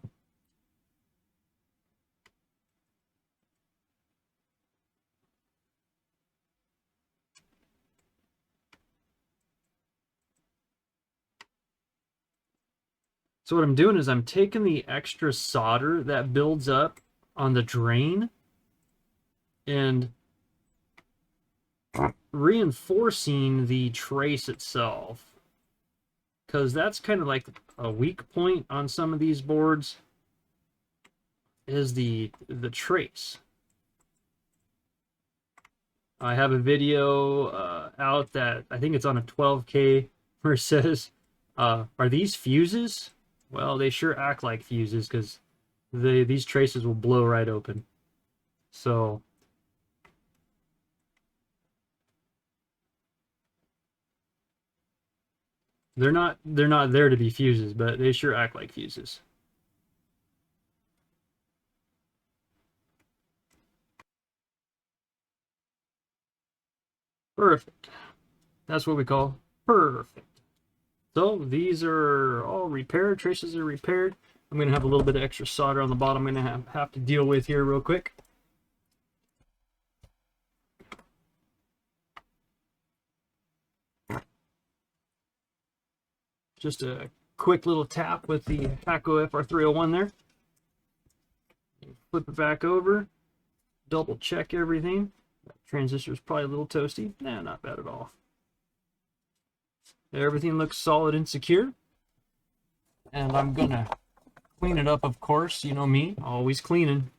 So what I'm doing is I'm taking the extra solder that builds up on the drain and reinforcing the trace itself, because that's kind of like a weak point on some of these boards is the trace. I have a video out that I think it's on a 12K where it says, are these fuses? Well, they sure act like fuses, because these traces will blow right open. So they're not there to be fuses, but they sure act like fuses. Perfect. That's what we call perfect. So these are all repaired. Traces are repaired. I'm going to have a little bit of extra solder on the bottom I'm going to have to deal with here real quick. Just a quick little tap with the Haco FR301 there. Flip it back over. Double check everything. Transistor is probably a little toasty. Nah, not bad at all. Everything looks solid and secure. And I'm going to clean it up, of course. You know me, always cleaning.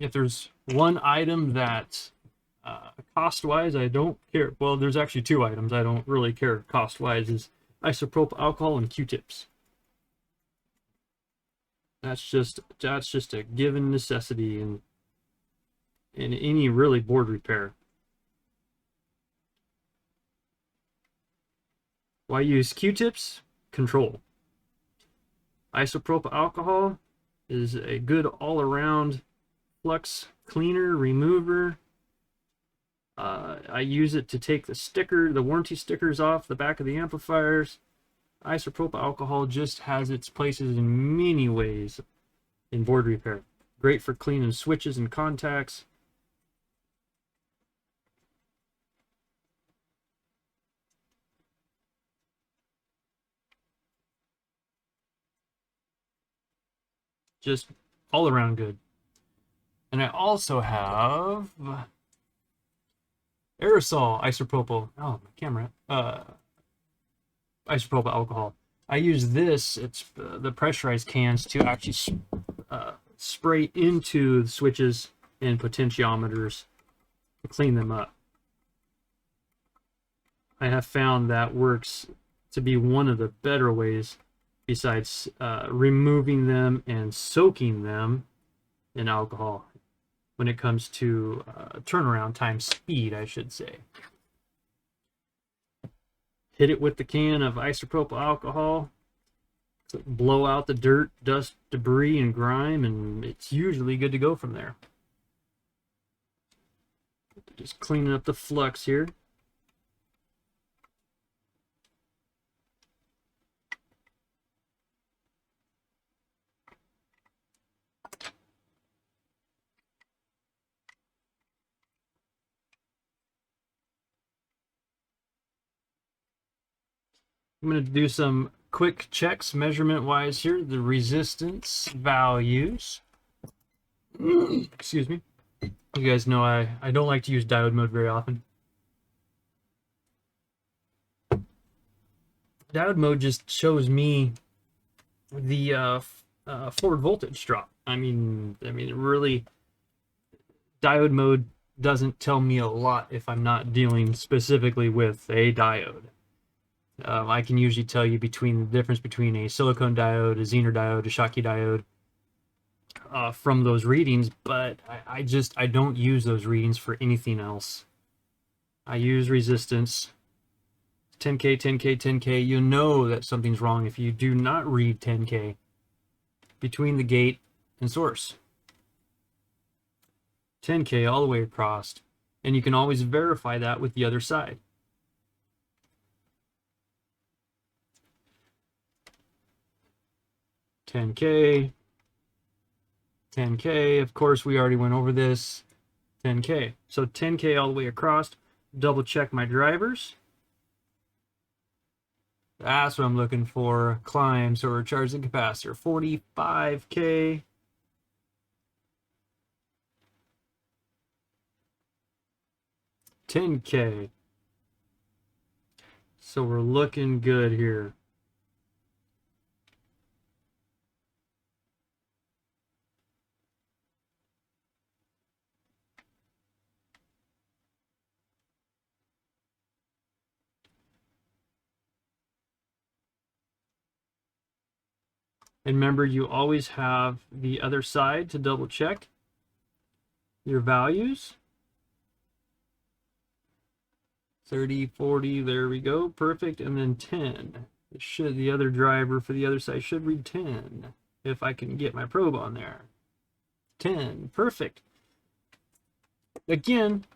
If there's one item that cost-wise I don't care, well, there's actually two items I don't really care cost-wise, is isopropyl alcohol and Q-tips. That's just a given necessity in any really board repair. Why use Q-tips? Control. Isopropyl alcohol is a good all-around flux cleaner, remover. I use it to take the warranty stickers off the back of the amplifiers. Isopropyl alcohol just has its places in many ways in board repair. Great for cleaning switches and contacts. Just all around good. And I also have aerosol isopropyl. Oh, my camera. Isopropyl alcohol. I use this. It's the pressurized cans to actually spray into the switches and potentiometers to clean them up. I have found that works to be one of the better ways, besides removing them and soaking them in alcohol, when it comes to turnaround time speed, I should say. Hit it with the can of isopropyl alcohol, blow out the dirt, dust, debris, and grime, and it's usually good to go from there. Just cleaning up the flux here. I'm going to do some quick checks measurement-wise here. The resistance values. Excuse me. You guys know I don't like to use diode mode very often. Diode mode just shows me the forward voltage drop. I mean, really, diode mode doesn't tell me a lot if I'm not dealing specifically with a diode. I can usually tell you between the difference between a silicone diode, a Zener diode, a Schottky diode from those readings, but I don't use those readings for anything else. I use resistance, 10K, 10K, 10K. You know that something's wrong if you do not read 10K between the gate and source. 10K all the way across, and you can always verify that with the other side. $10K, 10K, of course we already went over this, 10K. So 10K all the way across, double check my drivers. That's what I'm looking for, climb, so we're charging the capacitor, 45K. $10K. So we're looking good here. And remember, you always have the other side to double check your values. 30, 40, there we go, perfect. And then 10. It should, the other driver for the other side should read 10 if I can get my probe on there. 10, perfect. Again,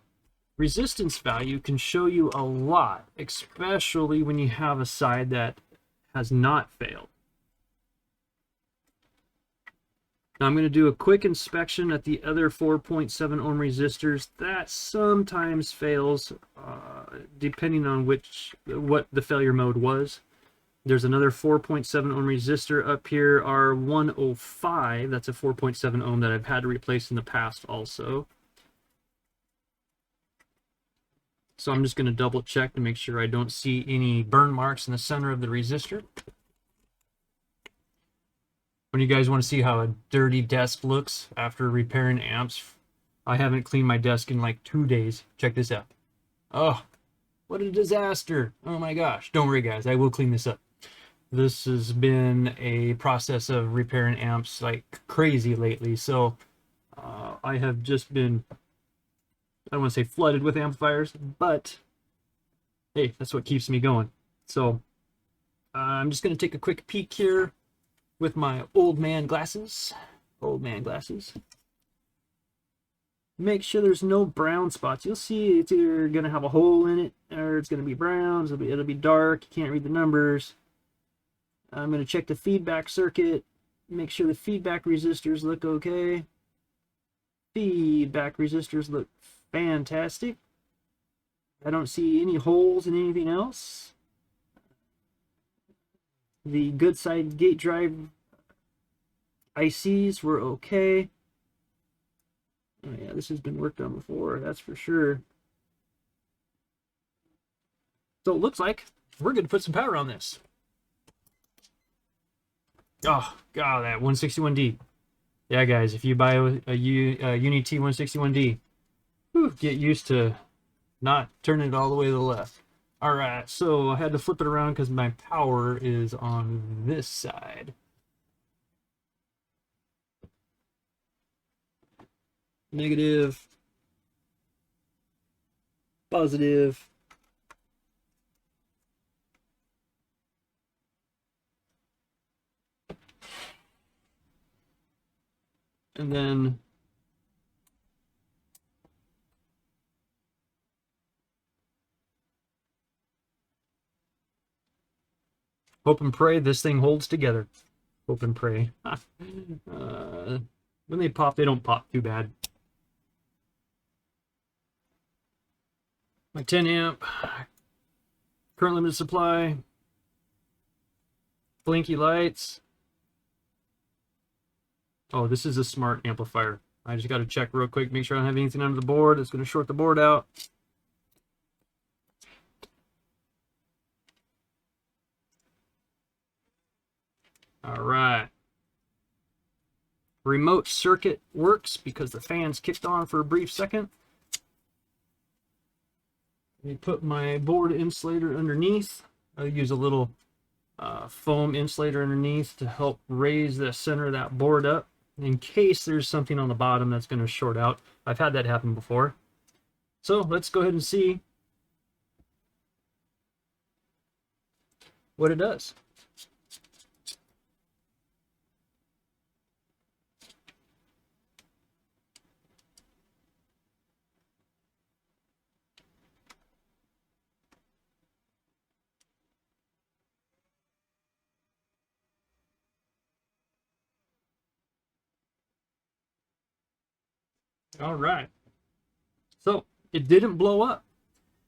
resistance value can show you a lot, especially when you have a side that has not failed. Now I'm going to do a quick inspection at the other 4.7 ohm resistors. That sometimes fails, depending on what the failure mode was. There's another 4.7 ohm resistor up here, R105. That's a 4.7 ohm that I've had to replace in the past also. So I'm just going to double check to make sure I don't see any burn marks in the center of the resistor. When you guys want to see how a dirty desk looks after repairing amps, I haven't cleaned my desk in like 2 days. Check this out. Oh, what a disaster. Oh my gosh. Don't worry, guys. I will clean this up. This has been a process of repairing amps like crazy lately. So I have just been, I don't want to say flooded with amplifiers, but hey, that's what keeps me going. So I'm just going to take a quick peek here with my old man glasses. Make sure there's no brown spots. You'll see it's either going to have a hole in it or it's going to be brown. It'll be dark. You can't read the numbers. I'm going to check the feedback circuit. Make sure the feedback resistors look okay. Feedback resistors look fantastic. I don't see any holes in anything else. The good side gate drive ICs were okay. Oh yeah, this has been worked on before, that's for sure. So it looks like we're going to put some power on this. Oh, God, that 161D. Yeah, guys, if you buy a Uni T161D, get used to not turning it all the way to the left. All right, so I had to flip it around because my power is on this side. Negative, positive, and then hope and pray this thing holds together. Hope and pray. When they pop, they don't pop too bad. My 10 amp, current limited supply, blinky lights. Oh, this is a smart amplifier. I just got to check real quick, make sure I don't have anything under the board that's going to short the board out. All right. Remote circuit works because the fans kicked on for a brief second. Let me put my board insulator underneath. I'll use a little foam insulator underneath to help raise the center of that board up in case there's something on the bottom that's going to short out. I've had that happen before. So let's go ahead and see what it does. All right. So it didn't blow up.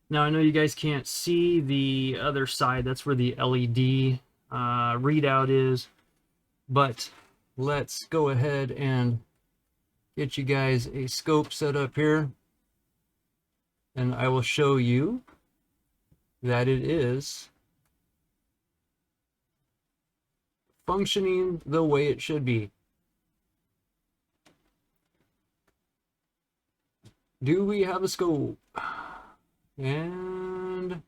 Now I know you guys can't see the other side. That's where the LED readout is. But let's go ahead and get you guys a scope set up here. And I will show you that it is functioning the way it should be. Do we have a scope? And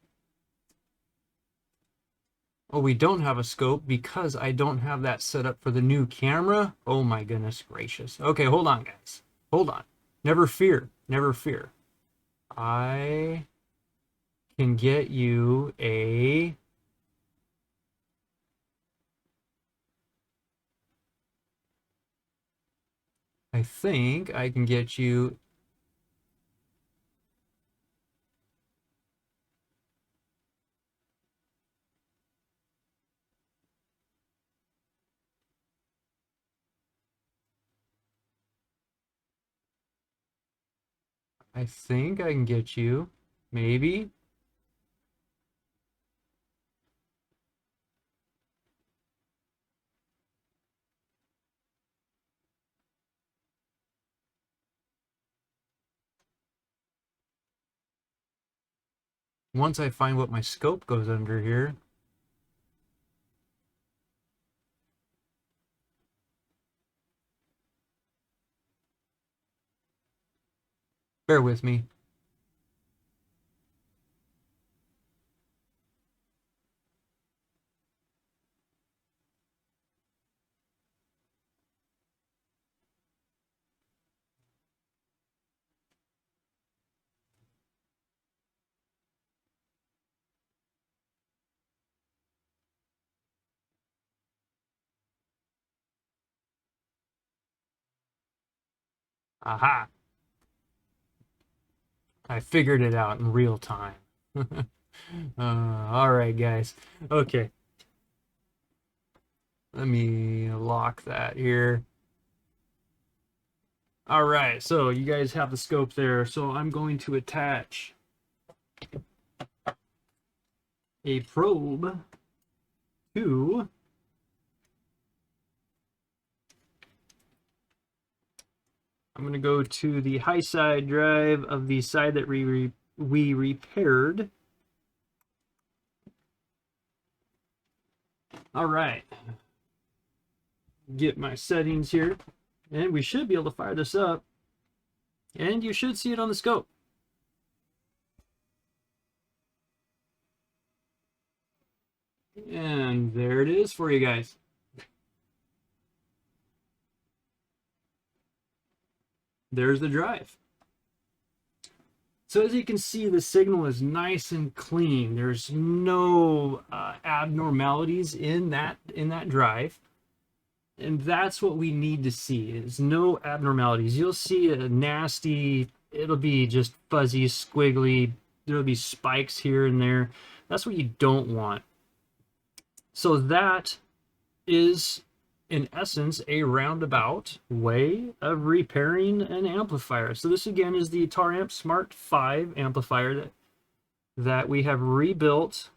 oh, we don't have a scope because I don't have that set up for the new camera. Oh my goodness gracious. Okay, hold on guys. Hold on. Never fear. Never fear. I can get you a I think I can get you maybe. Once I find what my scope goes under here. Bear with me. Aha! I figured it out in real time. All right, guys. Okay. Let me lock that here. All right, so you guys have the scope there. So I'm going to attach a probe to I'm going to go to the high side drive of the side that we repaired. All right. Get my settings here. And we should be able to fire this up. And you should see it on the scope. And there it is for you guys. There's the drive. So as you can see, the signal is nice and clean. There's no abnormalities in that drive. And that's what we need to see, is no abnormalities. You'll see a nasty, it'll be just fuzzy, squiggly, there'll be spikes here and there. That's what you don't want. So that is, in essence, a roundabout way of repairing an amplifier. So this again is the Taramps Smart5 amplifier that we have rebuilt.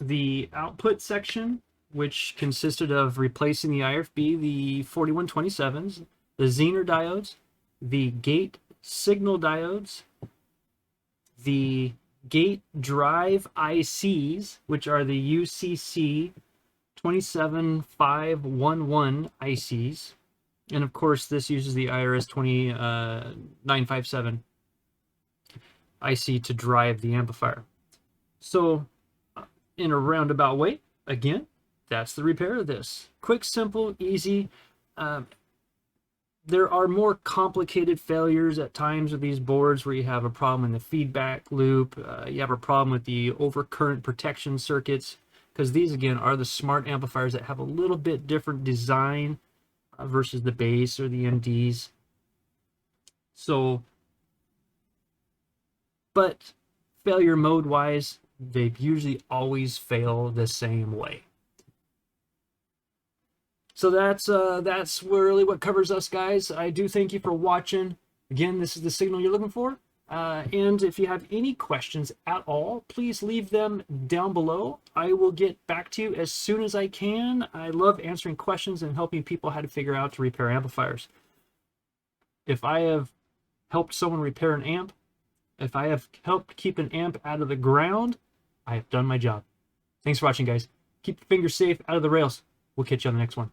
The output section, which consisted of replacing the IFB, the 4127s, the Zener diodes, the gate signal diodes, the gate drive ICs, which are the UCC 27511 ICs, and of course this uses the IRS 20957. IC to drive the amplifier. So in a roundabout way, again, that's the repair of this. Quick, simple, easy. There are more complicated failures at times with these boards where you have a problem in the feedback loop, you have a problem with the overcurrent protection circuits, because these again are the smart amplifiers that have a little bit different design versus the bass or the MDs. So, but failure mode wise, they usually always fail the same way. So that's really what covers us, guys. I do thank you for watching. Again, this is the signal you're looking for. And if you have any questions at all, please leave them down below. I will get back to you as soon as I can. I love answering questions and helping people how to figure out to repair amplifiers. If I have helped someone repair an amp, if I have helped keep an amp out of the ground, I have done my job. Thanks for watching, guys. Keep your fingers safe out of the rails. We'll catch you on the next one.